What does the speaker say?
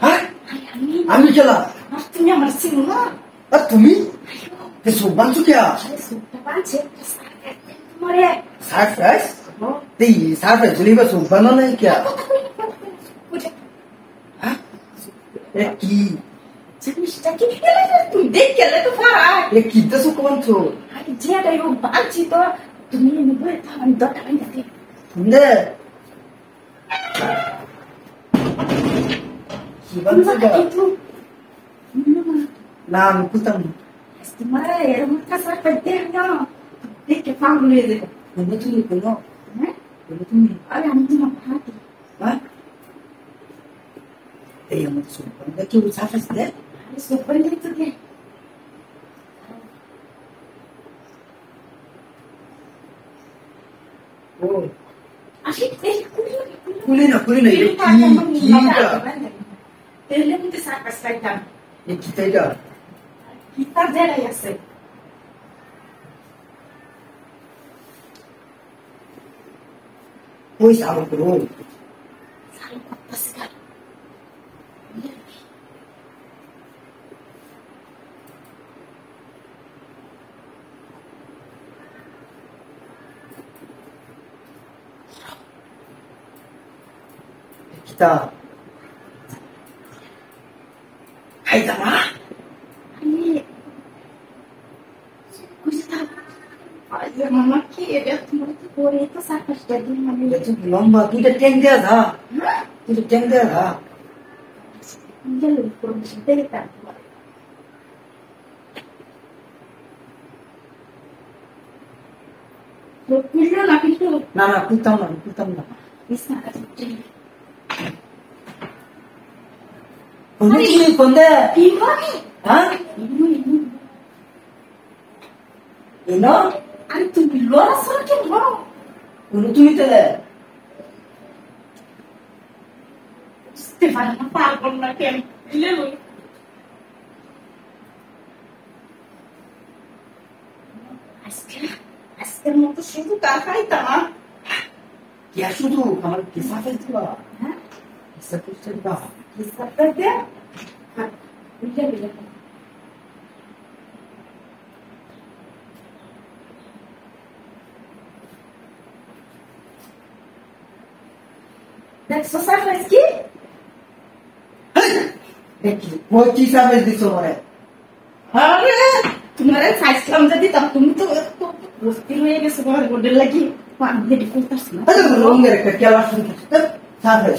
হ্যাঁ আমি খেলা তুমি আমার চিনো না আর তুমি সুপ বানছো কে সুপটা বানছে তোমারে সারপ্রাইজ এই সারপ্রাইজ লিবা সুপ বানানো নাই কে হ্যাঁ এ কি জিনিসটা কি খেলে তুমি দেখ খেলে তো পারা এ কি দসু কোনছো আরে যেটা ইও বানছি তো তুমি নিবে আমি দটা বানাতে 근데 기반스가 난 그딴 Estimare era uma casa paterna. Tem que falar mesmo. 너무 틀리구나. Né? 너무 틀리. Olha, muito uma parte. 아? 에이, 뭐 좀. 근데 그 사셨을 때? Isso foi muito bem. 오. Achei que ele 굴리나 이거 기가. Ele é muito satisfeito. 이 기대가. Kita dela ia ser. 보이스 아웃으로. Sabe quantas caras? 기다. 하이다마? Aí. Gustavo. Olha, mamãe, que ele é muito bonito, sabe? As dedinhas ali. 여튼 넘마 두대 땡겨야 다. 두대 땡겨야 다. Dia lu, kurang sedih kan? Lu pilih lah itu. 나나 꿀땀나. Bisa kasih. 건데 건데. Ibu nih. 아? Ibu. 이너? Aduh, tuh di luar sakit loh. 우리 둘이 때래. Stefan apa aku nak yang gila lu. Askar mau tuh situ kakak itu mah. 야, 수도 가만 기사 페스티벌. 기사 페스티벌. Bisa kerja. Bila. Dan susah meski. वो चीज़ में दिसो मरे अरे तुम्हारे साइज कम jadi तब तुम तो मुश्किल में ये सब और गोडल लगी पानी दे को तस ना अरे रोंगे रे क्या लास्ट में साफ है